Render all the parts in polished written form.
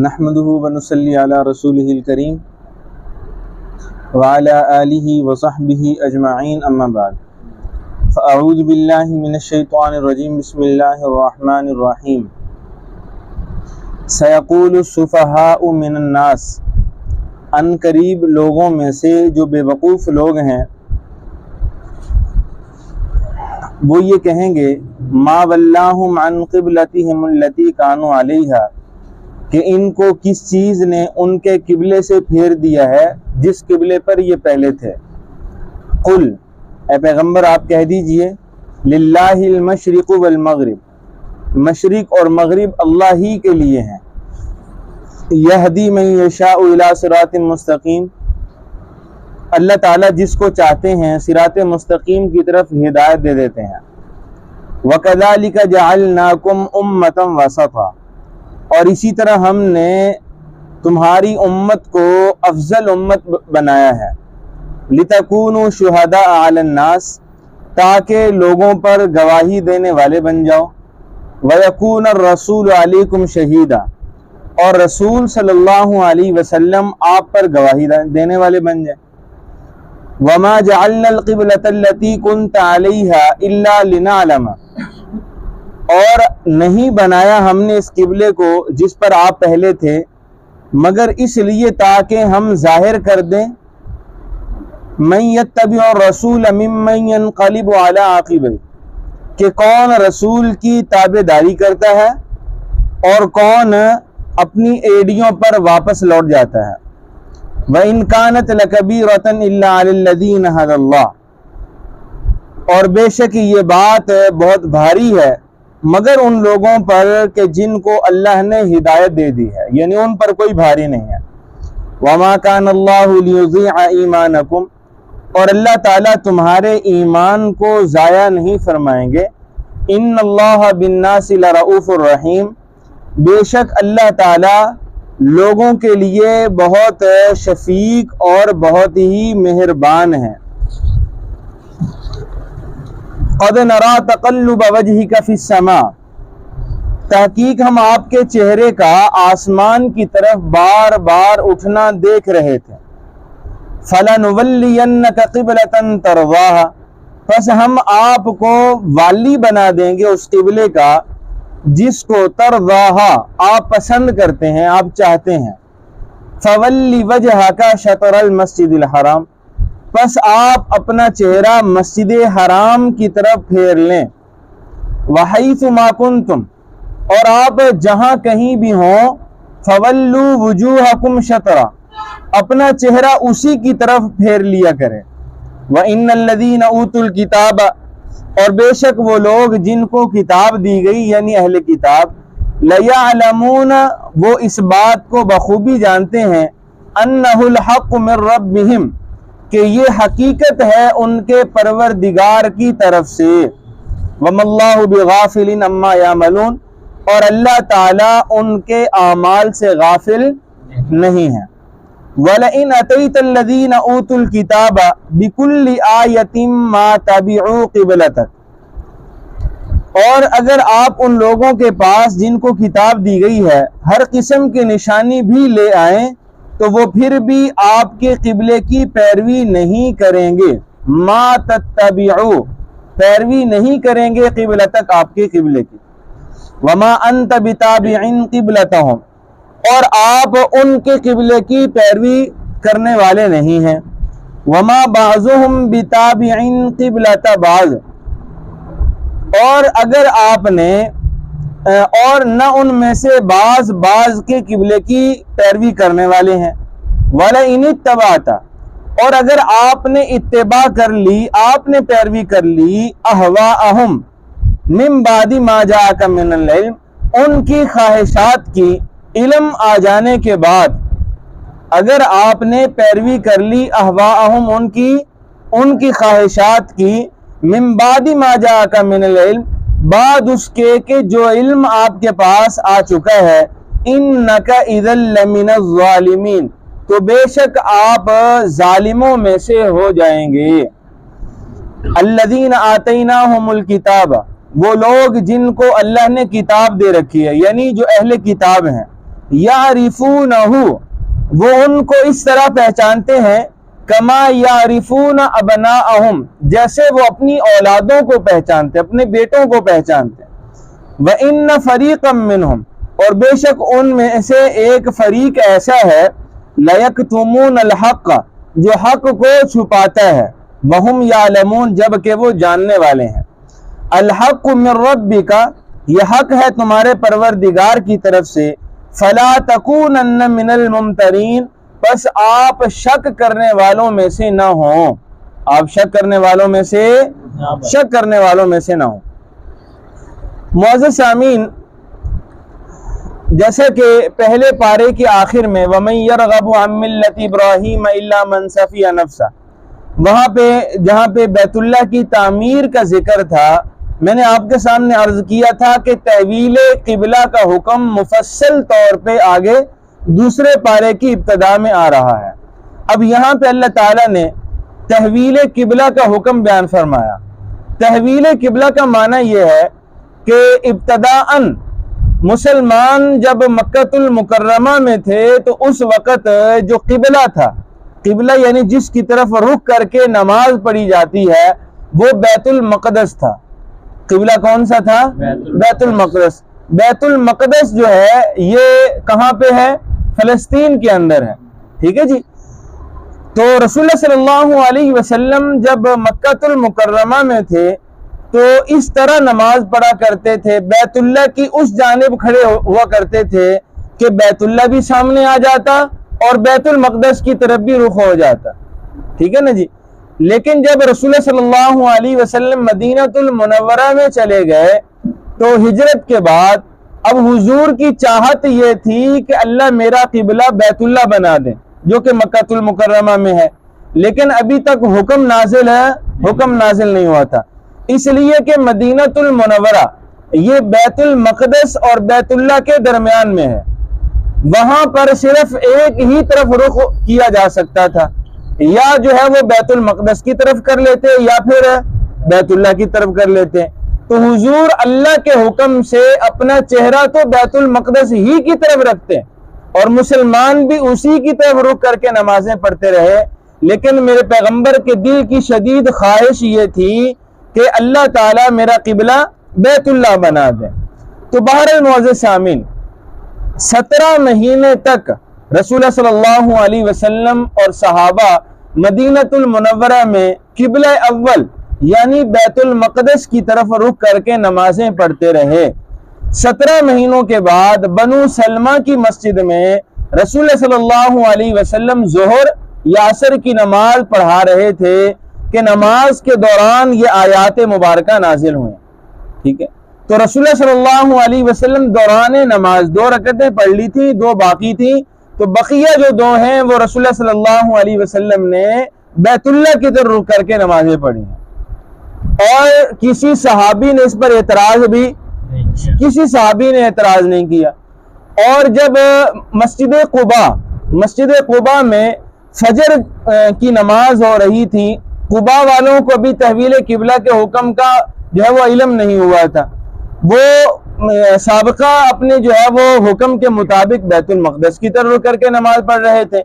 نحمده ونصلي على رسوله الكريم وعلى آله وصحبه أجمعين أما بعد فأعوذ بالله من الشيطان الرجيم بسم الله الرحمن الرحيم سيقول السفهاء من الناس ان قریب لوگوں میں سے جو بے وقوف لوگ ہیں وہ یہ کہیں گے ما ولاہم عن قبلتہم التی کانوا علیہا کہ ان کو کس چیز نے ان کے قبلے سے پھیر دیا ہے جس قبلے پر یہ پہلے تھے۔ قل اے پیغمبر آپ کہہ دیجئے للہ المشرق والمغرب، مشرق اور مغرب اللہ ہی کے لیے ہیں۔ یہدی من یشاء الی صراط مستقیم، اللہ تعالیٰ جس کو چاہتے ہیں صراط مستقیم کی طرف ہدایت دے دیتے ہیں۔ وَكَذَلِكَ جَعَلْنَاكُمْ أُمَّةً وَسَطًا، اور اسی طرح ہم نے تمہاری امت کو افضل امت بنایا ہے۔ لِتَكُونُوا شُهَدَاءَ عَلَى النَّاسِ، تاکہ لوگوں پر گواہی دینے والے بن جاؤ۔ وَيَكُونَ الرَّسُولُ عَلَيْكُمْ شَهِيدًا، اور رسول صلی اللہ علیہ وسلم آپ پر گواہی دینے والے بن جائیں۔ وَمَا جَعَلْنَا الْقِبْلَةَ الَّتِي كُنْتَ عَلَيْهَا إِلَّا لِنَعْلَمَ، اور نہیں بنایا ہم نے اس قبلے کو جس پر آپ پہلے تھے مگر اس لیے تاکہ ہم ظاہر کر دیں مَن يَتَّبِعُ الرَّسُولَ مِمَّن يَنْقَلِبُ عَلَىٰ عَقِبَيْهِ، کہ کون رسول کی تابع داری کرتا ہے اور کون اپنی ایڑیوں پر واپس لوٹ جاتا ہے۔ وَإِنْ كَانَتْ لَكَبِيرَةً إِلَّا عَلَى الَّذِينَ هَدَى اللَّهُ، اور بے شک یہ بات بہت بھاری ہے مگر ان لوگوں پر کہ جن کو اللہ نے ہدایت دے دی ہے، یعنی ان پر کوئی بھاری نہیں ہے۔ وَمَا كَانَ اللَّهُ لِيُضِيعَ إِيمَانَكُمْ، اور اللہ تعالیٰ تمہارے ایمان کو ضائع نہیں فرمائیں گے۔ إِنَّ اللَّهَ بِالنَّاسِ لَرَؤُوفٌ رَحِيمٌ، بے شک اللہ تعالیٰ لوگوں کے لیے بہت شفیق اور بہت ہی مہربان ہے۔ قَدْ نَرَىٰ تَقَلُّبَ وَجْهِكَ فِي السَّمَاءِ، تحقیق ہم آپ کے چہرے کا آسمان کی طرف بار بار اٹھنا دیکھ رہے تھے۔ فَلَنُوَلِّيَنَّكَ قِبْلَةً تَرْضَاهَا، پس ہم آپ کو والی بنا دیں گے اس قبلے کا جس کو ترضاها آپ پسند کرتے ہیں، آپ چاہتے ہیں۔ فَوَلِّ وَجْهَكَ شَطْرَ الْمَسْجِدِ الْحَرَامِ، پس آپ اپنا چہرہ مسجد حرام کی طرف پھیر لیں۔ وَحَيْثُ مَا كُنْتُمْ، اور آپ جہاں کہیں بھی ہوں، فَوَلُّوا وُجُوهَكُمْ شَطْرَهُ، اپنا چہرہ اسی کی طرف پھیر لیا کریں۔ وَإِنَّ الَّذِينَ أُوتُوا الْكِتَابَ، اور بے شک وہ لوگ جن کو کتاب دی گئی یعنی اہل کتاب، لَيَعْلَمُونَ، وہ اس بات کو بخوبی جانتے ہیں، أَنَّهُ الْحَقُّ مِنْ رَبِّهِمْ، کہ یہ حقیقت ہے ان کے پروردگار کی طرف سے۔ وَمَا اللَّهُ بِغَافِلٍ عَمَّا يَعْمَلُونَ، اور اللہ تعالیٰ ان کے اعمال سے غافل نہیں ہے۔ وَلَئِنْ أَتَيْتَ الَّذِينَ أُوتُوا الْكِتَابَ بِكُلِّ آيَةٍ مَا تَبِعُوا قِبْلَتَكَ، اور اگر آپ ان لوگوں کے پاس جن کو کتاب دی گئی ہے ہر قسم کی نشانی بھی لے آئیں تو وہ پھر بھی آپ کے قبلے کی پیروی نہیں کریں گے۔ ما تتبعوا، پیروی نہیں کریں گے قبلتک، آپ کے قبلے کی۔ وما انت بتابع قبلتهم، اور آپ ان کے قبلے کی پیروی کرنے والے نہیں ہیں۔ وما بعضهم بتابع قبلۃ بعض، اور اگر آپ نے اور نہ ان میں سے بعض کے قبلے کی پیروی کرنے والے ہیں۔ وَلَئِنِ اتَّبَعْتَ، اور اگر آپ نے اتباع کر لی، آپ نے پیروی کر لی، أَهْوَاءَهُمْ مِن بَعْدِ مَا جَاءَكَ مِنَ الْعِلْمِ، ان کی خواہشات کی علم آ جانے کے بعد اگر آپ نے پیروی کر لی أَهْوَاءَهُمْ ان کی خواہشات کی، مِن بَعْدِ مَا جَاءَكَ مِنَ الْعِلْمِ، بعد اس کے کہ جو علم آپ کے پاس آ چکا ہے، إِنَّكَ إِذًا لَّمِنَ الظَّالِمِينَ، تو بے شک آپ ظالموں میں سے ہو جائیں گے۔ الَّذِينَ آتَيْنَاهُمُ الْكِتَابَ، وہ لوگ جن کو اللہ نے کتاب دے رکھی ہے، یعنی جو اہل کتاب ہیں۔ یعرفونہ، وہ ان کو اس طرح پہچانتے ہیں، کما یعرفون ابناءہم، جیسے وہ اپنی اولادوں کو پہچانتے، اپنے بیٹوں کو پہچانتے ہیں۔ وَإِنَّ فَرِيقًا مِّنْهُمْ، اور بے شک ان میں سے ایک فریق ایسا ہے، لَيَكْتُمُونَ الْحَقَّ، جو حق کو چھپاتا ہے، وَهُمْ يَعْلَمُونَ، جبکہ وہ جاننے والے ہیں۔ الحق من ربک، یہ حق ہے تمہارے پروردگار کی طرف سے، فلا تکونن من الممترین، بس آپ شک کرنے والوں میں سے نہ ہوں، آپ شک کرنے والوں میں سے نہ ہوں۔ معزز سامعین، جیسا کہ پہلے پارے کے آخر میں وَمَن يَرْغَبُ عَن مِّلَّةِ إِبْرَاهِيمَ إِلَّا مَن سَفِيَ نَفْسَهُ، وہاں پہ جہاں پہ بیت اللہ کی تعمیر کا ذکر تھا، میں نے آپ کے سامنے عرض کیا تھا کہ تحویل قبلہ کا حکم مفصل طور پہ آگے دوسرے پارے کی ابتدا میں آ رہا ہے۔ اب یہاں پہ اللہ تعالیٰ نے تحویل قبلہ کا حکم بیان فرمایا۔ تحویل قبلہ کا معنی یہ ہے کہ ابتداءً مسلمان جب مکۃ المکرمہ میں تھے تو اس وقت جو قبلہ تھا، قبلہ یعنی جس کی طرف رخ کر کے نماز پڑھی جاتی ہے، وہ بیت المقدس تھا۔ قبلہ کون سا تھا؟ بیت المقدس۔ بیت المقدس جو ہے یہ کہاں پہ ہے؟ فلسطین کے اندر ہے، ٹھیک ہے جی۔ تو رسول اللہ صلی اللہ علیہ وسلم جب مکۃ المکرمہ میں تھے تو اس طرح نماز پڑھا کرتے تھے، بیت اللہ کی اس جانب کھڑے ہوا کرتے تھے کہ بیت اللہ بھی سامنے آ جاتا اور بیت المقدس کی طرف بھی رخ ہو جاتا، ٹھیک ہے نا جی۔ لیکن جب رسول اللہ صلی اللہ علیہ وسلم مدینہ المنورہ میں چلے گئے تو ہجرت کے بعد اب حضور کی چاہت یہ تھی کہ اللہ میرا قبلہ بیت اللہ بنا دے، جو کہ مکۃ المکرمہ میں ہے، لیکن ابھی تک حکم نازل ہے، حکم نازل نہیں ہوا تھا، اس لیے کہ مدینہ المنورہ یہ بیت المقدس اور بیت اللہ کے درمیان میں ہے، وہاں پر صرف ایک ہی طرف رخ کیا جا سکتا تھا، یا جو ہے وہ بیت المقدس کی طرف کر لیتے یا پھر بیت اللہ کی طرف کر لیتے۔ تو حضور اللہ کے حکم سے اپنا چہرہ تو بیت المقدس ہی کی طرف رکھتے اور مسلمان بھی اسی کی طرف رخ کر کے نمازیں پڑھتے رہے، لیکن میرے پیغمبر کے دل کی شدید خواہش یہ تھی کہ اللہ تعالیٰ میرا قبلہ بیت اللہ بنا دے۔ تو بہرحال معزز سامعین، 17 مہینے تک رسول اللہ صلی اللہ علیہ وسلم اور صحابہ مدینہ المنورہ میں قبلہ اول یعنی بیت المقدس کی طرف رخ کر کے نمازیں پڑھتے رہے۔ 17 مہینوں کے بعد بنو سلمہ کی مسجد میں رسول اللہ صلی اللہ علیہ وسلم ظہر یا عصر کی نماز پڑھا رہے تھے کہ نماز کے دوران یہ آیات مبارکہ نازل ہوئے، ٹھیک ہے۔ تو رسول اللہ صلی اللہ علیہ وسلم دوران نماز 2 رکعتیں پڑھ لی تھی، 2 باقی تھیں، تو بقیہ جو 2 ہیں وہ رسول اللہ صلی اللہ علیہ وسلم نے بیت اللہ کی طرف رخ کر کے نمازیں پڑھی ہیں، اور کسی صحابی نے اس پر اعتراض نہیں کیا۔ اور جب مسجد قباء میں فجر کی نماز ہو رہی تھی، قباء والوں کو بھی تحویل قبلہ کے حکم کا جو ہے وہ علم نہیں ہوا تھا، وہ سابقہ اپنے جو ہے وہ حکم کے مطابق بیت المقدس کی طرف رخ کر کے نماز پڑھ رہے تھے۔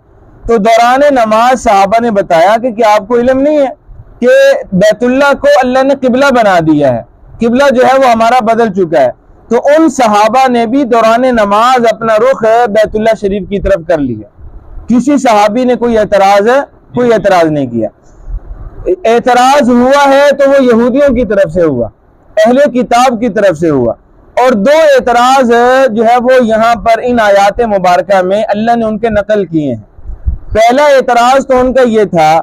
تو دوران نماز صحابہ نے بتایا کہ کیا آپ کو علم نہیں ہے کہ بیت اللہ کو اللہ نے قبلہ بنا دیا ہے، قبلہ جو ہے وہ ہمارا بدل چکا ہے۔ تو ان صحابہ نے بھی دوران نماز اپنا رخ بیت اللہ شریف کی طرف کر لیا، کسی صحابی نے کوئی اعتراض نہیں کیا۔ اعتراض ہوا ہے تو وہ یہودیوں کی طرف سے ہوا، اہل کتاب کی طرف سے ہوا، اور 2 اعتراض جو ہے وہ یہاں پر ان آیات مبارکہ میں اللہ نے ان کے نقل کیے ہیں۔ پہلا اعتراض تو ان کا یہ تھا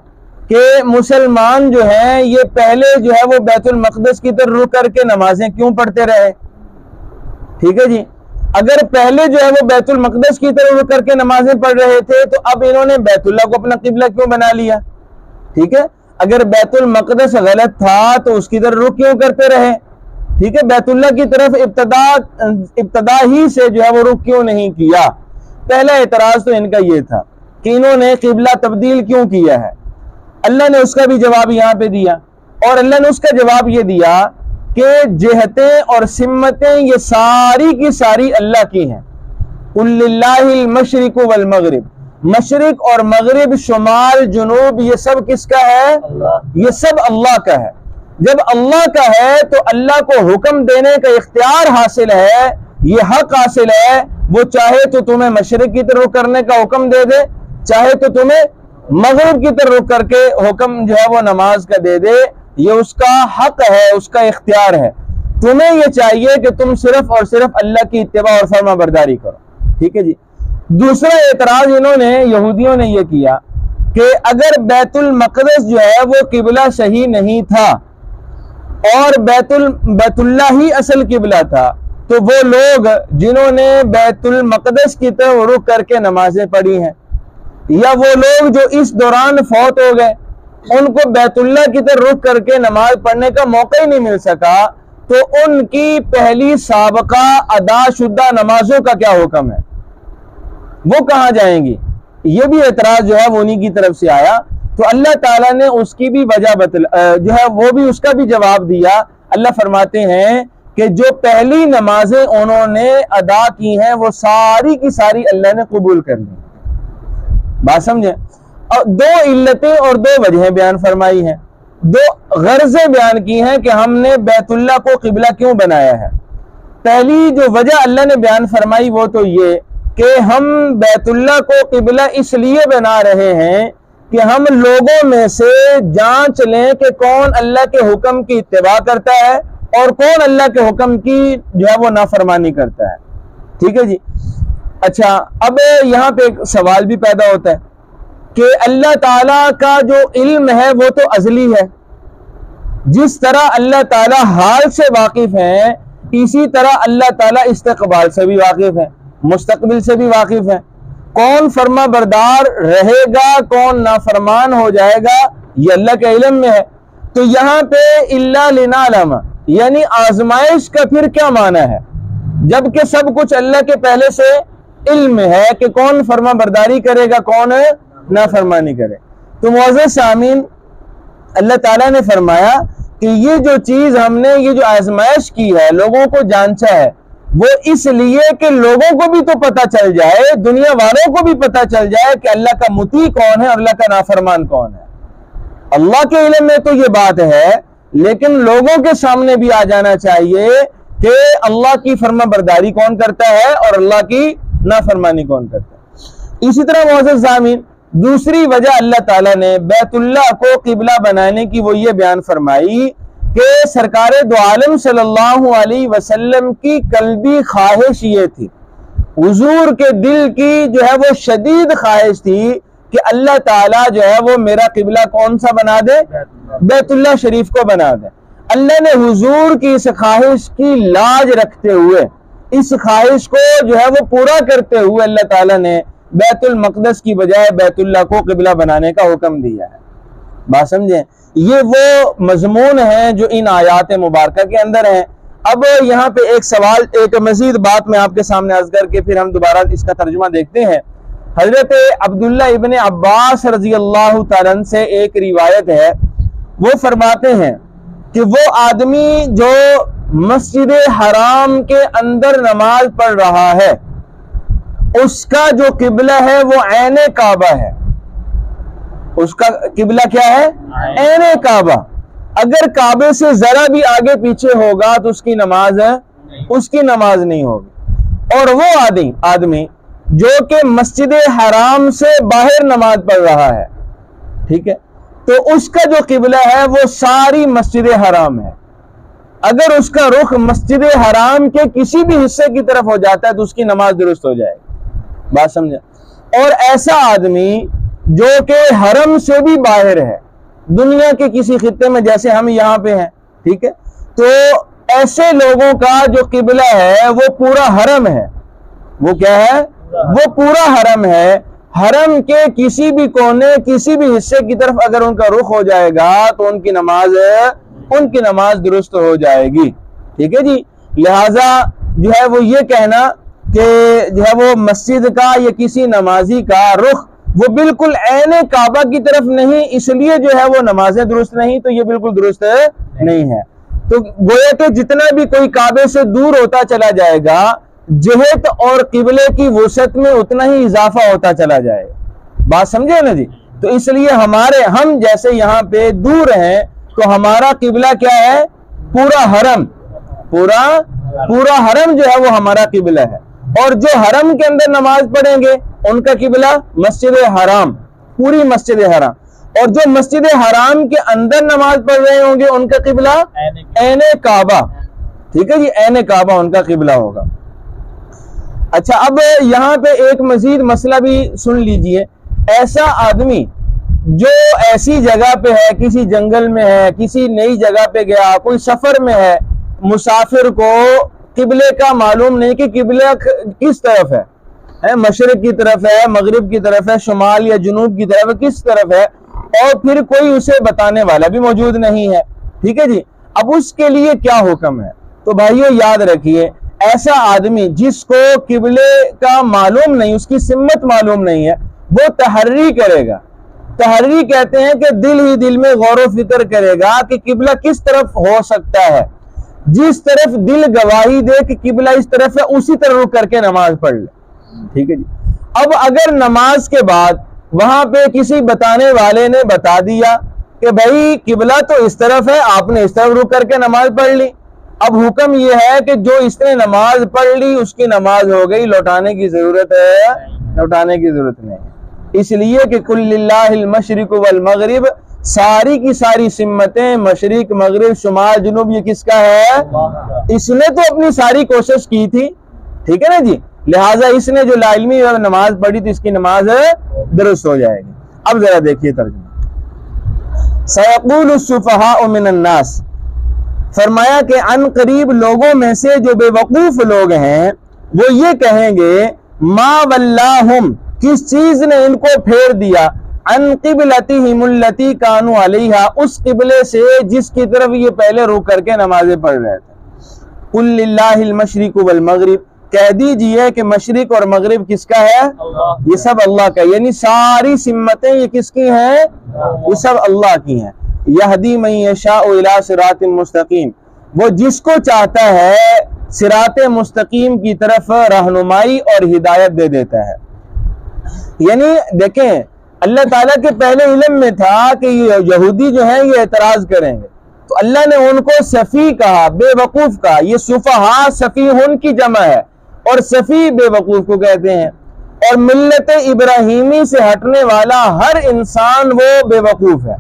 کہ مسلمان جو ہیں یہ پہلے جو ہے وہ بیت المقدس کی طرف رخ کر کے نمازیں کیوں پڑھتے رہے، ٹھیک ہے جی۔ اگر پہلے جو ہے وہ بیت المقدس کی طرف رخ کر کے نمازیں پڑھ رہے تھے تو اب انہوں نے بیت اللہ کو اپنا قبلہ کیوں بنا لیا، ٹھیک ہے۔ اگر بیت المقدس غلط تھا تو اس کی طرف رخ کیوں کرتے رہے، ٹھیک ہے۔ بیت اللہ کی طرف ابتدا ہی سے جو ہے وہ رخ کیوں نہیں کیا۔ پہلا اعتراض تو ان کا یہ تھا کہ انہوں نے قبلہ تبدیل کیوں کیا ہے۔ اللہ نے اس کا بھی جواب یہاں پہ دیا، اور اللہ نے اس کا جواب یہ دیا کہ جہتیں اور سمتیں یہ ساری کی ساری اللہ کی ہیں، قل للہ المشرق والمغرب، مشرق اور مغرب، شمال جنوب، یہ سب کس کا ہے؟ یہ سب اللہ کا ہے۔ جب اللہ کا ہے تو اللہ کو حکم دینے کا اختیار حاصل ہے، یہ حق حاصل ہے، وہ چاہے تو تمہیں مشرق کی طرف کرنے کا حکم دے دے، چاہے تو تمہیں مغرب کی طرف کر کے حکم جو ہے وہ نماز کا دے دے، یہ اس کا حق ہے، اس کا اختیار ہے۔ تمہیں یہ چاہیے کہ تم صرف اور صرف اللہ کی اتباع اور فرما برداری کرو، ٹھیک ہے جی۔ دوسرا اعتراض انہوں نے، یہودیوں نے یہ کیا کہ اگر بیت المقدس جو ہے وہ قبلہ صحیح نہیں تھا اور بیت اللہ ہی اصل قبلہ تھا، تو وہ لوگ جنہوں نے بیت المقدس کی طرف رخ کر کے نمازیں پڑھی ہیں، یا وہ لوگ جو اس دوران فوت ہو گئے، ان کو بیت اللہ کی طرف رخ کر کے نماز پڑھنے کا موقع ہی نہیں مل سکا، تو ان کی پہلی سابقہ ادا شدہ نمازوں کا کیا حکم ہے؟ وہ کہاں جائیں گی؟ یہ بھی اعتراض جو ہے وہ انہی کی طرف سے آیا۔ تو اللہ تعالیٰ نے اس کی بھی وجہ جو ہے وہ بھی اس کا بھی جواب دیا۔ اللہ فرماتے ہیں کہ جو پہلی نمازیں انہوں نے ادا کی ہیں وہ ساری کی ساری اللہ نے قبول کر لی۔ بات سمجھیں؟ اور دو علتیں اور دو وجہیں بیان فرمائی ہیں، دو غرضیں بیان کی ہیں کہ ہم نے بیت اللہ کو قبلہ کیوں بنایا ہے۔ پہلی جو وجہ اللہ نے بیان فرمائی وہ تو یہ کہ ہم بیت اللہ کو قبلہ اس لیے بنا رہے ہیں کہ ہم لوگوں میں سے جانچ لیں کہ کون اللہ کے حکم کی اتباع کرتا ہے اور کون اللہ کے حکم کی جو ہے وہ نافرمانی کرتا ہے، ٹھیک ہے جی۔ اچھا، اب یہاں پہ ایک سوال بھی پیدا ہوتا ہے کہ اللہ تعالیٰ کا جو علم ہے وہ تو ازلی ہے، جس طرح اللہ تعالیٰ حال سے واقف ہیں اسی طرح اللہ تعالیٰ استقبال سے بھی واقف ہے، مستقبل سے بھی واقف ہے۔ کون فرما بردار رہے گا، کون نافرمان ہو جائے گا، یہ اللہ کے علم میں ہے۔ تو یہاں پہ الا لنعلم یعنی آزمائش کا پھر کیا معنی ہے، جبکہ سب کچھ اللہ کے پہلے سے علم ہے کہ کون فرما برداری کرے گا، کون نافرمانی کرے۔ تو معزز سامعین، اللہ تعالیٰ نے فرمایا کہ یہ جو چیز ہم نے، یہ جو آزمائش کی ہے، لوگوں کو جانچا ہے، وہ اس لیے کہ لوگوں کو بھی تو پتہ چل جائے، دنیا والوں کو بھی پتہ چل جائے کہ اللہ کا مطیع کون ہے اور اللہ کا نافرمان کون ہے۔ اللہ کے علم میں تو یہ بات ہے، لیکن لوگوں کے سامنے بھی آ جانا چاہیے کہ اللہ کی فرما برداری کون کرتا ہے اور اللہ کی نافرمانی کون کرتا ہے۔ اسی طرح معزز سامعین، دوسری وجہ اللہ تعالیٰ نے بیت اللہ کو قبلہ بنانے کی وہ یہ بیان فرمائی کہ سرکار دو عالم صلی اللہ علیہ وسلم کی قلبی خواہش یہ تھی، حضور کے دل کی جو ہے وہ شدید خواہش تھی کہ اللہ تعالیٰ جو ہے وہ میرا قبلہ کون سا بنا دے؟ بیت اللہ شریف کو بنا دے۔ اللہ نے حضور کی اس خواہش کی لاج رکھتے ہوئے، اس خواہش کو جو ہے وہ پورا کرتے ہوئے اللہ تعالیٰ نے بیت المقدس کی بجائے بیت اللہ کو قبلہ بنانے کا حکم دیا ہے۔ بات سمجھیں؟ یہ وہ مضمون ہیں جو ان آیات مبارکہ کے اندر ہیں۔ اب یہاں پہ ایک سوال، ایک مزید بات میں آپ کے سامنے عرض کر کے پھر ہم دوبارہ اس کا ترجمہ دیکھتے ہیں۔ حضرت عبداللہ ابن عباس رضی اللہ تعالیٰ عنہ سے ایک روایت ہے، وہ فرماتے ہیں کہ وہ آدمی جو مسجد حرام کے اندر نماز پڑھ رہا ہے، اس کا جو قبلہ ہے وہ عین کعبہ ہے۔ اس کا قبلہ کیا ہے؟ عین کعبہ۔ اگر کعبے سے ذرا بھی آگے پیچھے ہوگا تو اس کی نماز نہیں ہوگی۔ اور وہ آدمی جو کہ مسجد حرام سے باہر نماز پڑھ رہا ہے، ٹھیک ہے، تو اس کا جو قبلہ ہے وہ ساری مسجد حرام ہے۔ اگر اس کا رخ مسجد حرام کے کسی بھی حصے کی طرف ہو جاتا ہے تو اس کی نماز درست ہو جائے گی۔ بات سمجھے؟ اور ایسا آدمی جو کہ حرم سے بھی باہر ہے، دنیا کے کسی خطے میں، جیسے ہم یہاں پہ ہیں، ٹھیک ہے، تو ایسے لوگوں کا جو قبلہ ہے وہ پورا حرم ہے۔ وہ کیا ہے؟ وہ پورا حرم ہے۔ حرم کے کسی بھی کونے، کسی بھی حصے کی طرف اگر ان کا رخ ہو جائے گا تو ان کی نماز درست ہو جائے گی، ٹھیک ہے جی۔ لہٰذا جو ہے وہ یہ کہنا کہ جو ہے وہ مسجد کا یا کسی نمازی کا رخ وہ بالکل عین کعبہ کی طرف نہیں، اس لیے جو ہے وہ نمازیں درست نہیں، تو یہ بالکل درست نہیں ہے۔ تو گویا کہ جتنا بھی کوئی کعبے سے دور ہوتا چلا جائے گا جہت اور قبلے کی وسعت میں اتنا ہی اضافہ ہوتا چلا جائے گا۔ بات سمجھے نا جی؟ تو اس لیے ہم جیسے یہاں پہ دور ہیں تو ہمارا قبلہ کیا ہے؟ پورا حرم، پورا حرم جو ہے وہ ہمارا قبلہ ہے، اور جو حرم کے اندر نماز پڑھیں گے ان کا قبلہ مسجد حرام، پوری مسجد حرام، اور جو مسجد حرام کے اندر نماز پڑھ رہے ہوں گے ان کا قبلہ عین کعبہ، ٹھیک ہے جی، عین کعبہ ان کا قبلہ ہوگا۔ اچھا، اب یہاں پہ ایک مزید مسئلہ بھی سن لیجئے۔ ایسا آدمی جو ایسی جگہ پہ ہے، کسی جنگل میں ہے، کسی نئی جگہ پہ گیا، کوئی سفر میں ہے، مسافر کو قبلے کا معلوم نہیں کہ قبلہ کس طرف ہے، مشرق کی طرف ہے، مغرب کی طرف ہے، شمال یا جنوب کی طرف ہے، کس طرف ہے، اور پھر کوئی اسے بتانے والا بھی موجود نہیں ہے، ٹھیک ہے جی۔ اب اس کے لیے کیا حکم ہے؟ تو بھائیو یاد رکھیے، ایسا آدمی جس کو قبلے کا معلوم نہیں، اس کی سمت معلوم نہیں ہے، وہ تحری کرے گا۔ تحری کہتے ہیں کہ دل ہی دل میں غور و فکر کرے گا کہ قبلہ کس طرف ہو سکتا ہے، جس طرف دل گواہی دے کہ قبلہ اس طرف ہے اسی طرف رک کر کے نماز پڑھ لے، ٹھیک ہے جی۔ اب اگر نماز کے بعد وہاں پہ کسی بتانے والے نے بتا دیا کہ بھائی قبلہ تو اس طرف ہے، آپ نے اس طرف رک کر کے نماز پڑھ لی، اب حکم یہ ہے کہ جو اس نے نماز پڑھ لی اس کی نماز ہو گئی، لوٹانے کی ضرورت ہے؟ لوٹانے کی ضرورت نہیں ہے، اس لیے کہ کل للہ المشرق والمغرب، ساری کی ساری سمتیں، مشرق، مغرب، شمال، جنوب، یہ کس کا ہے؟ اس نے تو اپنی ساری کوشش کی تھی، ٹھیک ہے نا جی، لہٰذا اس نے جو لا علمی نماز پڑھی تھی اس کی نماز درست ہو جائے گی۔ اب ذرا دیکھیے ترجمہ۔ سیقول السفہاء من الناس، فرمایا کہ عن قریب لوگوں میں سے جو بے وقوف لوگ ہیں وہ یہ کہیں گے، ما ولاہم، کس چیز نے ان کو پھیر دیا، عن قبلتہم التی کانوا علیہا، اس قبلے سے جس کی طرف یہ پہلے رک کر کے نمازیں پڑھ رہے تھے۔ قل للہ المشرق والمغرب، کہہ دیجئے کہ مشرق اور مغرب کس کا ہے؟ یہ سب اللہ کا، یعنی ساری سمتیں یہ کس کی ہیں؟ یہ سب اللہ کی ہیں۔ یہدی من یشاء الی صراط مستقیم، وہ جس کو چاہتا ہے صراط مستقیم کی طرف رہنمائی اور ہدایت دے دیتا ہے۔ یعنی دیکھیں، اللہ تعالیٰ کے پہلے علم میں تھا کہ یہ یہودی جو ہیں یہ اعتراض کریں گے، تو اللہ نے ان کو سفی کہا، بے وقوف کہا۔ یہ سفہاء سفیہن کی جمع ہے، اور سفی بے وقوف کو کہتے ہیں، اور ملت ابراہیمی سے ہٹنے والا ہر انسان وہ بے وقوف ہے،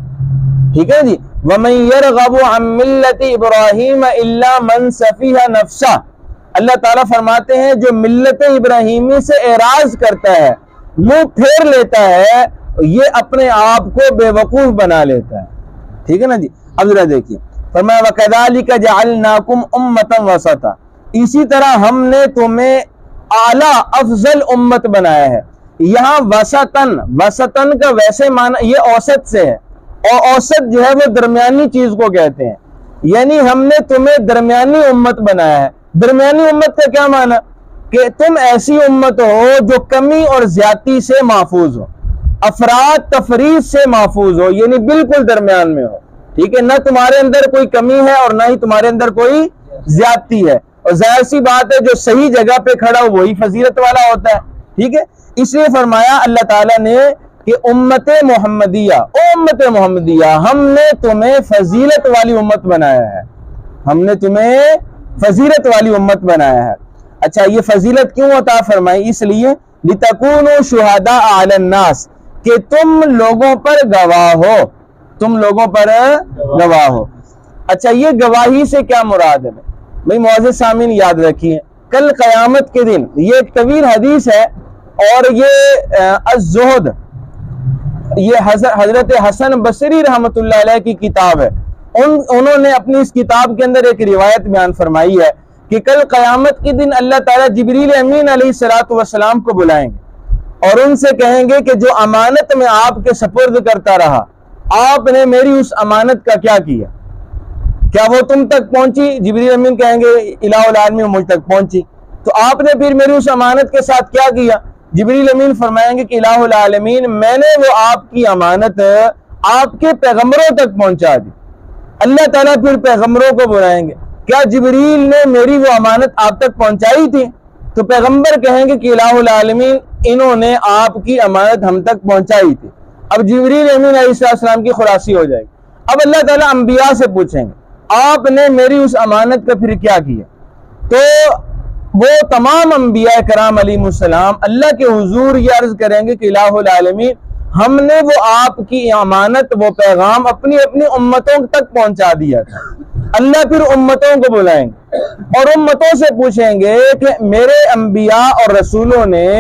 ٹھیک ہے جی۔ وَمَن يَرْغَبُ عَن مِلَّةِ إِبْرَاهِيمَ إِلَّا مَن سَفِهَ نَفْسَهُ، اللہ تعالیٰ فرماتے ہیں جو ملت ابراہیمی سے اعراض کرتا ہے، منہ پھیر لیتا ہے، یہ اپنے آپ کو بے وقوف بنا لیتا ہے، ٹھیک ہے نا جی۔ اب ذرا دیکھیے، فرمایا وَكَذَلِكَ جَعَلْنَاكُمْ أُمَّةً وَسَطًا، اسی طرح ہم نے تمہیں اعلیٰ افضل امت بنایا ہے۔ یہاں وسطن کا ویسے معنی یہ اوسط سے ہے، اور اوسط جو ہے وہ درمیانی چیز کو کہتے ہیں، یعنی ہم نے تمہیں درمیانی امت بنایا ہے۔ درمیانی امت کا کیا معنی؟ کہ تم ایسی امت ہو جو کمی اور زیادتی سے محفوظ ہو، افراد تفریط سے محفوظ ہو، یعنی بالکل درمیان میں ہو، ٹھیک ہے، نہ تمہارے اندر کوئی کمی ہے اور نہ ہی تمہارے اندر کوئی زیادتی ہے، اور ظاہر سی بات ہے جو صحیح جگہ پہ کھڑا ہو وہی فضیلت والا ہوتا ہے، ٹھیک ہے۔ اس لیے فرمایا اللہ تعالیٰ نے کہ امت محمدیہ ہم نے تمہیں فضیلت والی امت بنایا ہے، ہم نے تمہیں فضیلت والی امت بنایا ہے۔ اچھا، یہ فضیلت کیوں عطا فرمائی؟ اس لیے لِتَكُونُوا شُهَدَاءَ عَلَى النَّاسِ، کہ تم لوگوں پر گواہ ہو، تم لوگوں پر گواہ ہو۔ اچھا، یہ گواہی سے کیا مراد ہے؟ بھئی معزز سامعین یاد رکھیے، کل قیامت کے دن، یہ ایک طویل حدیث ہے، اور یہ الزہد، یہ حضرت حسن بصری رحمۃ اللہ علیہ کی کتاب ہے، انہوں نے اپنی اس کتاب کے اندر ایک روایت بیان فرمائی ہے کہ کل قیامت کے دن اللہ تعالیٰ جبریل امین علیہ السلام کو بلائیں گے اور ان سے کہیں گے کہ جو امانت میں آپ کے سپرد کرتا رہا، آپ نے میری اس امانت کا کیا کیا؟ کیا وہ تم تک پہنچی؟ جبریل امین کہیں گے الہ العالمین مجھ تک پہنچی۔ تو آپ نے پھر میری اس امانت کے ساتھ کیا کیا؟ جبریل امین فرمائیں گے کہ الہ العالمین میں نے وہ آپ کی امانت آپ کے پیغمبروں تک پہنچا دی۔ اللہ تعالیٰ پھر پیغمبروں کو بلائیں گے، کیا جبریل نے میری وہ امانت آپ تک پہنچائی تھی؟ تو پیغمبر کہیں گے کہ الہ العالمین انہوں نے آپ کی امانت ہم تک پہنچائی تھی. اب جبریل امین علیہ السلام کی خلاصی ہو جائے گی. اب اللہ تعالیٰ انبیاء سے پوچھیں گے آپ نے میری اس امانت کا پھر کیا کیا؟ تو وہ تمام انبیاء کرام علیہ السلام اللہ کے حضور یہ عرض کریں گے کہ الہ العالمین ہم نے وہ آپ کی امانت، وہ پیغام اپنی اپنی امتوں تک پہنچا دیا تھا. اللہ پھر امتوں کو بلائیں گے اور امتوں سے پوچھیں گے کہ میرے انبیاء اور رسولوں نے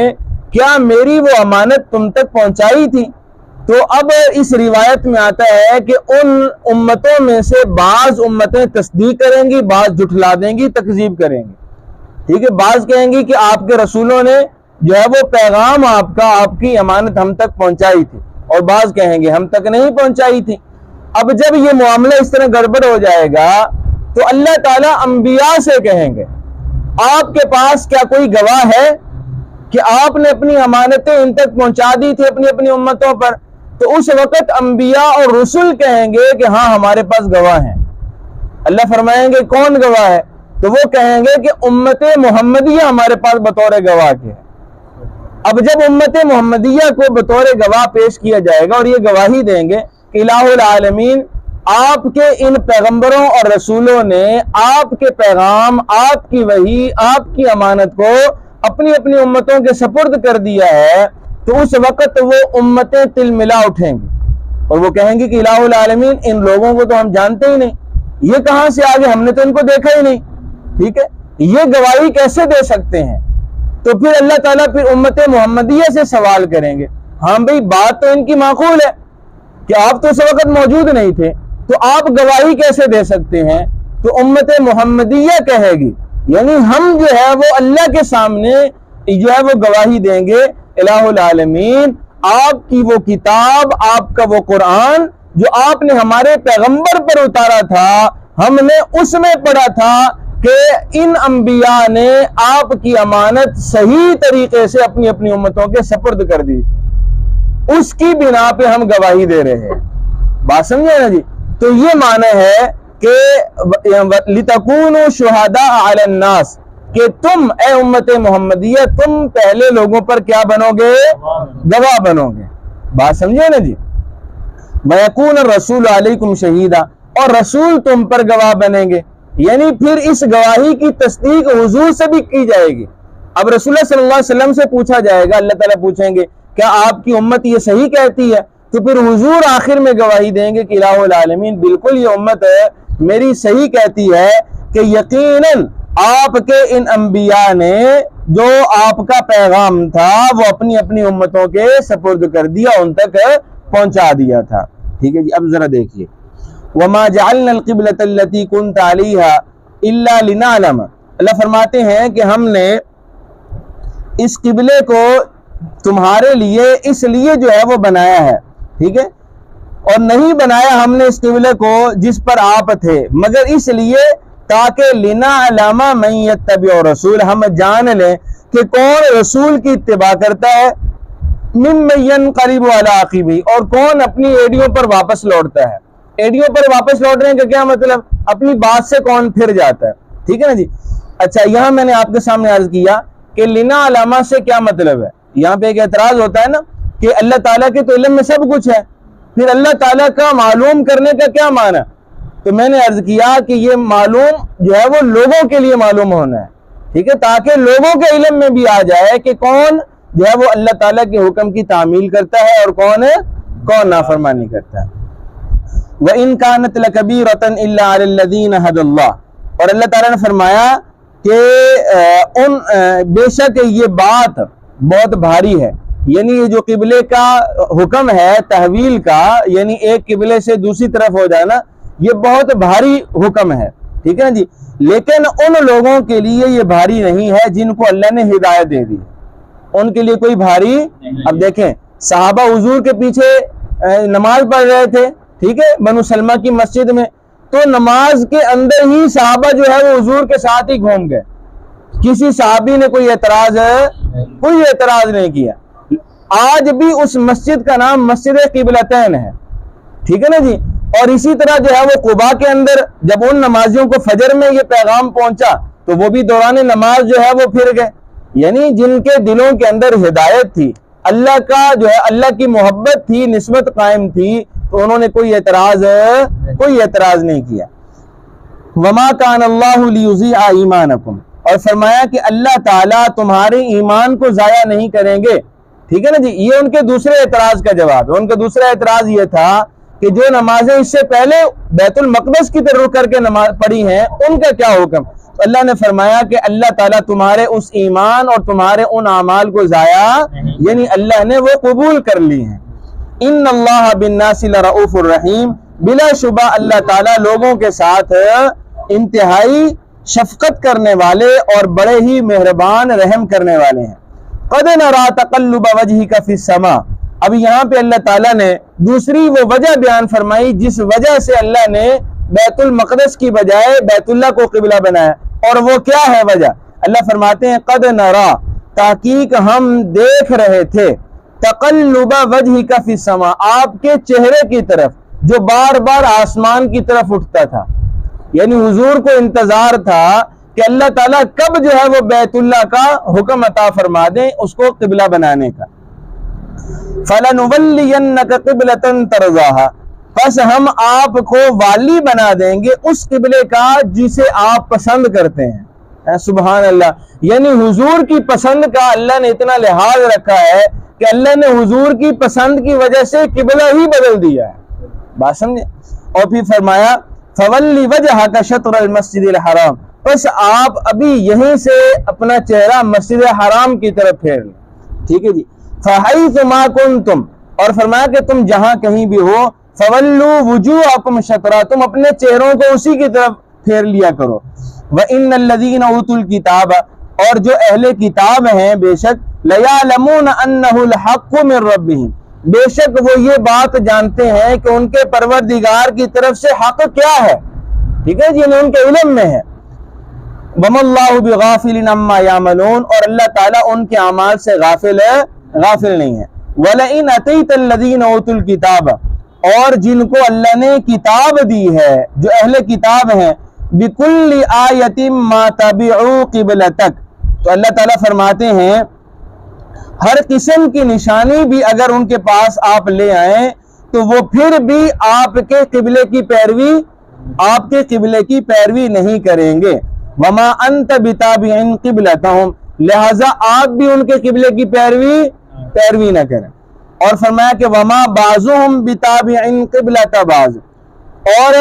کیا میری وہ امانت تم تک پہنچائی تھی؟ تو اب اس روایت میں آتا ہے کہ ان امتوں میں سے بعض امتیں تصدیق کریں گی، بعض جھٹلا دیں گی، تکذیب کریں گی. ٹھیک ہے، بعض کہیں گی کہ آپ کے رسولوں نے جو ہے وہ پیغام آپ کی امانت ہم تک پہنچائی تھی، اور بعض کہیں گے ہم تک نہیں پہنچائی تھی. اب جب یہ معاملہ اس طرح گڑبڑ ہو جائے گا تو اللہ تعالیٰ انبیاء سے کہیں گے آپ کے پاس کیا کوئی گواہ ہے کہ آپ نے اپنی امانتیں ان تک پہنچا دی تھی اپنی اپنی امتوں پر؟ تو اس وقت انبیاء اور رسول کہیں گے کہ ہاں ہمارے پاس گواہ ہیں. اللہ فرمائیں گے کون گواہ ہے؟ تو وہ کہیں گے کہ امت محمدیہ ہمارے پاس بطور گواہ کے ہے. اب جب امت محمدیہ کو بطور گواہ پیش کیا جائے گا اور یہ گواہی دیں گے کہ الہ العالمین آپ کے ان پیغمبروں اور رسولوں نے آپ کے پیغام، آپ کی وحی، آپ کی امانت کو اپنی اپنی امتوں کے سپرد کر دیا ہے، تو اس وقت وہ امتیں تل ملا اٹھیں گی اور وہ کہیں گی کہ الہ العالمین ان لوگوں کو تو ہم جانتے ہی نہیں، یہ کہاں سے آگے، ہم نے تو ان کو دیکھا ہی نہیں. ٹھیک ہے، یہ گواہی کیسے دے سکتے ہیں؟ تو پھر اللہ تعالیٰ پھر امت محمدیہ سے سوال کریں گے ہاں بھئی بات تو ان کی معقول ہے کہ آپ تو اس وقت موجود نہیں تھے، تو آپ گواہی کیسے دے سکتے ہیں؟ تو امت محمدیہ کہے گی یعنی ہم جو ہے وہ اللہ کے سامنے جو ہے وہ گواہی دیں گے الہ العالمین آپ کی وہ کتاب، آپ کا وہ قرآن جو آپ نے ہمارے پیغمبر پر اتارا تھا، ہم نے اس میں پڑھا تھا کہ ان انبیاء نے آپ کی امانت صحیح طریقے سے اپنی اپنی امتوں کے سپرد کر دی، اس کی بنا پہ ہم گواہی دے رہے ہیں. بات سمجھے نا جی؟ تو یہ معنی ہے کہ لِتَكُونُوا شُهَدَاءَ عَلَى النَّاسِ کہ تم اے امت محمدیہ تم پہلے لوگوں پر کیا بنو گے؟ گواہ بنو گے. بات سمجھے نا جی؟ وَيَكُونَ الرَّسُولُ عَلَيْكُمْ شَهِيدًا اور رسول تم پر گواہ بنیں گے، یعنی پھر اس گواہی کی تصدیق حضور سے بھی کی جائے گی. اب رسول اللہ صلی اللہ علیہ وسلم سے پوچھا جائے گا، اللہ تعالیٰ پوچھیں گے کیا آپ کی امت یہ صحیح کہتی ہے؟ تو پھر حضور آخر میں گواہی دیں گے کہ الہ العالمین بالکل یہ امت میری صحیح کہتی ہے کہ یقیناً آپ کے ان انبیاء نے جو آپ کا پیغام تھا وہ اپنی اپنی امتوں کے سپرد کر دیا، ان تک پہنچا دیا تھا. ٹھیک ہے جی، اب ذرا دیکھیے وَمَا جَعَلْنَا الْقِبْلَةَ الَّتِي كُنْتَ عَلَيْهَا إِلَّا لِنَعْلَمَ اللہ فرماتے ہیں کہ ہم نے اس قبلے کو تمہارے لیے اس لیے جو ہے وہ بنایا ہے، ٹھیک ہے، اور نہیں بنایا ہم نے اس قبلے کو جس پر آپ تھے مگر اس لیے تاکہ لِنَعْلَمَ مَن يَتَّبِعُ الرَّسُولَ ہم جان لیں کہ کون رسول کی اتباع کرتا ہے، مِمَّن يَنقَلِبُ عَلَىٰ عَقِبَيْهِ اور کون اپنی ایڑیوں پر واپس لوٹتا ہے. ایڑیوں پر واپس لوٹنے کا کیا مطلب؟ اپنی بات سے کون پھر جاتا ہے. ٹھیک ہے نا جی؟ اچھا یہاں میں نے آپ کے سامنے عرض کیا کہ لنا علامہ سے کیا مطلب ہے. یہاں پہ ایک اعتراض ہوتا ہے نا کہ اللہ تعالیٰ کے تو علم میں سب کچھ ہے، پھر اللہ تعالیٰ کا معلوم کرنے کا کیا معنی؟ تو میں نے عرض کیا کہ یہ معلوم جو ہے وہ لوگوں کے لیے معلوم ہونا ہے، ٹھیک ہے، تاکہ لوگوں کے علم میں بھی آ جائے کہ کون جو ہے وہ اللہ تعالیٰ کے حکم کی تعمیل کرتا ہے اور کون نافرمانی کرتا ہے. وَإِن كَانَتْ لَكَبِيرَةً إِلَّا عَلَى الَّذِينَ هَدَى اللَّهُ اور اللہ تعالیٰ نے فرمایا کہ بے شک یہ بات بہت بھاری ہے، یعنی یہ جو قبلے کا حکم ہے تحویل کا، یعنی ایک قبلے سے دوسری طرف ہو جانا، یہ بہت بھاری حکم ہے، ٹھیک ہے جی، لیکن ان لوگوں کے لیے یہ بھاری نہیں ہے جن کو اللہ نے ہدایت دے دی، ان کے لیے کوئی بھاری. اب دیکھیں صحابہ حضور کے پیچھے نماز پڑھ رہے تھے، ٹھیک ہے، بنو سلمہ کی مسجد میں، تو نماز کے اندر ہی صحابہ جو ہے وہ حضور کے ساتھ ہی گھوم گئے، کسی صحابی نے کوئی اعتراض نہیں کیا. آج بھی اس مسجد کا نام مسجد قبلتین ہے، ٹھیک ہے نا جی. اور اسی طرح جو ہے وہ قباء کے اندر جب ان نمازیوں کو فجر میں یہ پیغام پہنچا تو وہ بھی دوران نماز جو ہے وہ پھر گئے. یعنی جن کے دلوں کے اندر ہدایت تھی، اللہ کا جو ہے اللہ کی محبت تھی، نسبت قائم تھی، تو انہوں نے کوئی اعتراض نہیں کیا۔ وما کان اللہ لیضیع ایمانکم، اور فرمایا کہ اللہ تعالیٰ تمہارے ایمان کو ضائع نہیں کریں گے، ٹھیک ہے نا جی۔ یہ ان کے دوسرے اعتراض کا جواب ہے۔ ان کا دوسرا اعتراض یہ تھا کہ جو نمازیں اس سے پہلے بیت المقدس کی طرف رخ کر کے نماز پڑھی ہیں ان کا کیا حکم؟ تو اللہ نے فرمایا کہ اللہ تعالیٰ تمہارے اس ایمان اور تمہارے ان اعمال کو ضائع، یعنی اللہ نے وہ قبول کر لی ہیں۔ ان اللہ بالناس لرؤوف الرحیم، بلا شبہ اللہ تعالیٰ لوگوں کے ساتھ انتہائی شفقت کرنے والے اور بڑے ہی مہربان رحم کرنے والے ہیں۔ قد نرى تقلب وجهك في السماء، اب یہاں پہ اللہ تعالیٰ نے دوسری وہ وجہ بیان فرمائی جس وجہ سے اللہ نے بیت المقدس کی بجائے بیت اللہ کو قبلہ بنایا، اور وہ کیا ہے وجہ؟ اللہ فرماتے ہیں قد نرى، تحقیق ہم دیکھ رہے تھے، تقلب وجهك في السماء، آپ کے چہرے کی طرف جو بار بار آسمان کی طرف اٹھتا تھا، یعنی حضور کو انتظار تھا کہ اللہ تعالیٰ کب جو ہے وہ بیت اللہ کا حکم عطا فرما دیں اس کو قبلہ بنانے کا۔ فَلَنُوَلِّيَنَّكَ قِبْلَةً تَرْضَاهَا، پس ہم آپ کو والی بنا دیں گے اس قبلے کا جسے آپ پسند کرتے ہیں۔ سبحان اللہ، یعنی حضور کی پسند کا اللہ نے اتنا لحاظ رکھا ہے کہ اللہ نے حضور کی پسند کی وجہ سے قبلہ ہی بدل دیا ہے، بات سمجھے۔ اور پھر فرمایا فَوَلِّ وَجْهَكَ شَطْرَ الْمَسْجِدِ الْحَرَامِ، بس آپ ابھی یہیں سے اپنا چہرہ مسجد حرام کی طرف پھیر لیں، ٹھیک ہے جی۔ فَحَيْثُ مَا كُنْتُمْ، اور فرمایا کہ تم جہاں کہیں بھی ہو، فَوَلُّوا وُجُوهَكُمْ شَطْرًا، تم اپنے چہروں کو اسی کی طرف پھیر لیا کرو۔ وَإِنَّ الَّذِينَ أُوتُوا الْكِتَابَ، اور جو اہل کتاب ہیں بے شک، لَيَعْلَمُونَ أَنَّهُ الْحَقُّ مِنْ رَبِّهِمْ، بے شک وہ یہ بات جانتے ہیں کہ ان کے پروردگار کی طرف سے حق کیا ہے، ٹھیک ہے جی، ان کے علم میں ہے۔ وَمَا اللَّهُ بِغَافِلٍ عَمَّا يَعْمَلُونَ، اور اللہ تعالیٰ ان کے اعمال سے غافل نہیں ہے۔ وَلَئِنْ أَتَيْتَ الَّذِينَ أُوتُوا الْكِتَابَ، اور جن کو اللہ نے کتاب دی ہے، جو اہل کتاب ہیں، بِكُلِّ آیَةٍ مَا تَبِعُوا قِبْلَتَكَ، تو اللہ تعالیٰ فرماتے ہیں ہر قسم کی نشانی بھی اگر ان کے پاس آپ لے آئیں تو وہ پھر بھی آپ کے قبلے کی پیروی نہیں کریں گے۔ وما انت بتابع قبلتهم، لہذا آپ بھی ان کے قبلے کی پیروی نہ کریں۔ اور فرمایا کہ وما بعضهم بتابع قبلۃ بعض، اور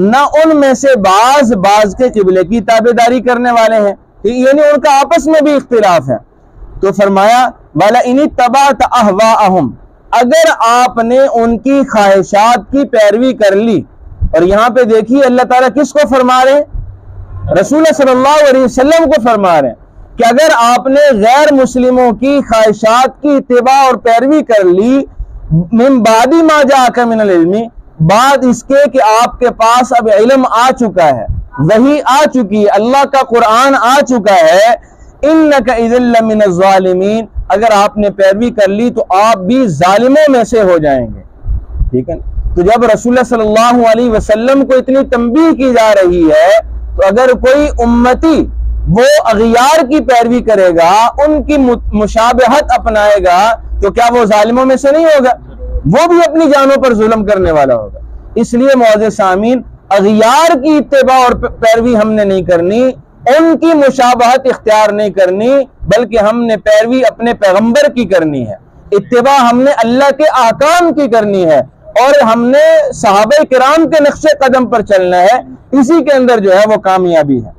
نہ ان میں سے بعض کے قبلے کی تابعداری کرنے والے ہیں، یعنی ان کا آپس میں بھی اختلاف ہے۔ تو فرمایا وَلَئِنِ اتَّبَعْتَ أَهْوَاءَهُمْ، اگر آپ نے ان کی خواہشات کی پیروی کر لی، اور یہاں پہ دیکھیے اللہ تعالیٰ کس کو فرما رہے ہیں؟ رسول صلی اللہ علیہ وسلم کو فرما رہے ہیں کہ اگر آپ نے غیر مسلموں کی خواہشات کی اتباع اور پیروی کر لی، من بعد ما جاءک من العلم، بعد اس کے کہ آپ کے پاس اب علم آ چکا ہے، وحی آ چکی ہے، اللہ کا قرآن آ چکا ہے، انک اذا لمن الظالمین، اگر آپ نے پیروی کر لی تو آپ بھی ظالموں میں سے ہو جائیں گے، ٹھیک ہے۔ تو جب رسول اللہ صلی اللہ علیہ وسلم کو اتنی تنبیہ کی جا رہی ہے تو اگر کوئی امتی وہ اغیار کی پیروی کرے گا، ان کی مشابہت اپنائے گا، تو کیا وہ ظالموں میں سے نہیں ہوگا؟ وہ بھی اپنی جانوں پر ظلم کرنے والا ہوگا۔ اس لیے معزز سامعین، اغیار کی اتباع اور پیروی ہم نے نہیں کرنی، ان کی مشابہت اختیار نہیں کرنی، بلکہ ہم نے پیروی اپنے پیغمبر کی کرنی ہے، اتباع ہم نے اللہ کے احکام کی کرنی ہے، اور ہم نے صحابہ کرام کے نقش قدم پر چلنا ہے، اسی کے اندر جو ہے وہ کامیابی ہے۔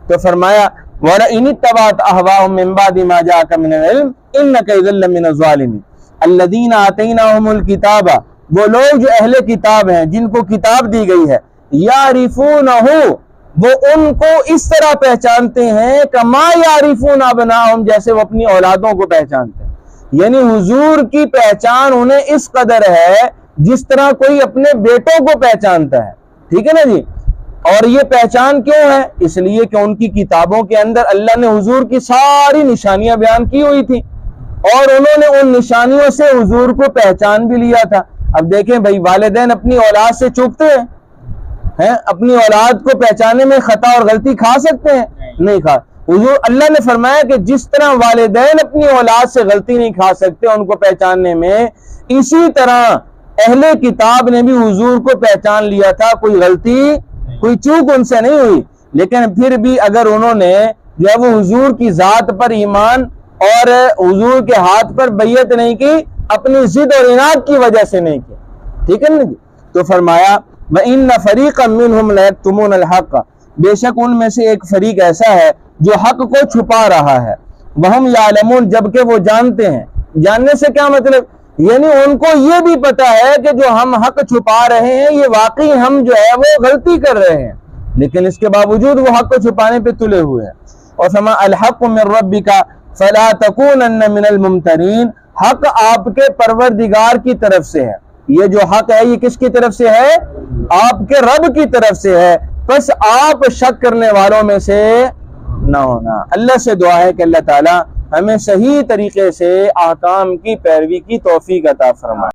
تو فرمایا وَلَئِنِ اتَّبَعْتَ أَهْوَاءَهُم مِّن بَعْدِ مَا جَاءَكَ مِنَ الْعِلْمِ إِنَّكَ إِذًا لَّمِنَ الظَّالِمِينَ الَّذِينَ آتَيْنَاهُمُ الْكِتَابَ، وہ لوگ جو اہل کتاب ہیں جن کو کتاب دی گئی ہے، يَعْرِفُونَهُ، وہ ان کو اس طرح پہچانتے ہیں كَمَا يَعْرِفُونَ أَبْنَاءَهُم، جیسے وہ اپنی اولادوں کو پہچانتے ہیں، یعنی حضور کی پہچان انہیں اس قدر ہے جس طرح کوئی اپنے بیٹوں کو پہچانتا ہے، ٹھیک ہے نا جی۔ اور یہ پہچان کیوں ہے؟ اس لیے کہ ان کی کتابوں کے اندر اللہ نے حضور کی ساری نشانیاں بیان کی ہوئی تھی، اور انہوں نے ان نشانیوں سے حضور کو پہچان بھی لیا تھا۔ اب دیکھیں بھائی، والدین اپنی اولاد سے چوکتے ہیں؟ اپنی اولاد کو پہچانے میں خطا اور غلطی کھا سکتے ہیں؟ نہیں کھا۔ حضور اللہ نے فرمایا کہ جس طرح والدین اپنی اولاد سے غلطی نہیں کھا سکتے ان کو پہچاننے میں، اسی طرح اہل کتاب نے بھی حضور کو پہچان لیا تھا، کوئی غلطی کوئی چوک ان سے نہیں ہوئی، لیکن پھر بھی اگر انہوں نے جو ہے وہ حضور کی ذات پر ایمان اور حضور کے ہاتھ پر بیعت نہیں کی، اپنی ضد اور اناد کی وجہ سے نہیں کی، ٹھیک ہے نا جی؟ تو فرمایا وَإِنَّ فَرِيقًا مِّنْهُمْ لَيَكْتُمُونَ الْحَقَّ، بے شک ان میں سے ایک فریق ایسا ہے جو حق کو چھپا رہا ہے، وَهُمْ يَعْلَمُونَ، جبکہ وہ جانتے ہیں۔ جاننے سے کیا مطلب؟ یعنی ان کو یہ بھی پتا ہے کہ جو ہم حق چھپا رہے ہیں یہ واقعی ہم جو ہے وہ غلطی کر رہے ہیں، لیکن اس کے باوجود وہ حق کو چھپانے پہ تلے ہوئے ہیں۔ اور فرمایا الحق من ربک فلا تکونن من الممترین، حق آپ کے پروردگار کی طرف سے ہے۔ یہ جو حق ہے یہ کس کی طرف سے ہے؟ آپ کے رب کی طرف سے ہے، بس آپ شک کرنے والوں میں سے نہ ہونا۔ اللہ سے دعا ہے کہ اللہ تعالی ہمیں صحیح طریقے سے احکام کی پیروی کی توفیق عطا فرمائے۔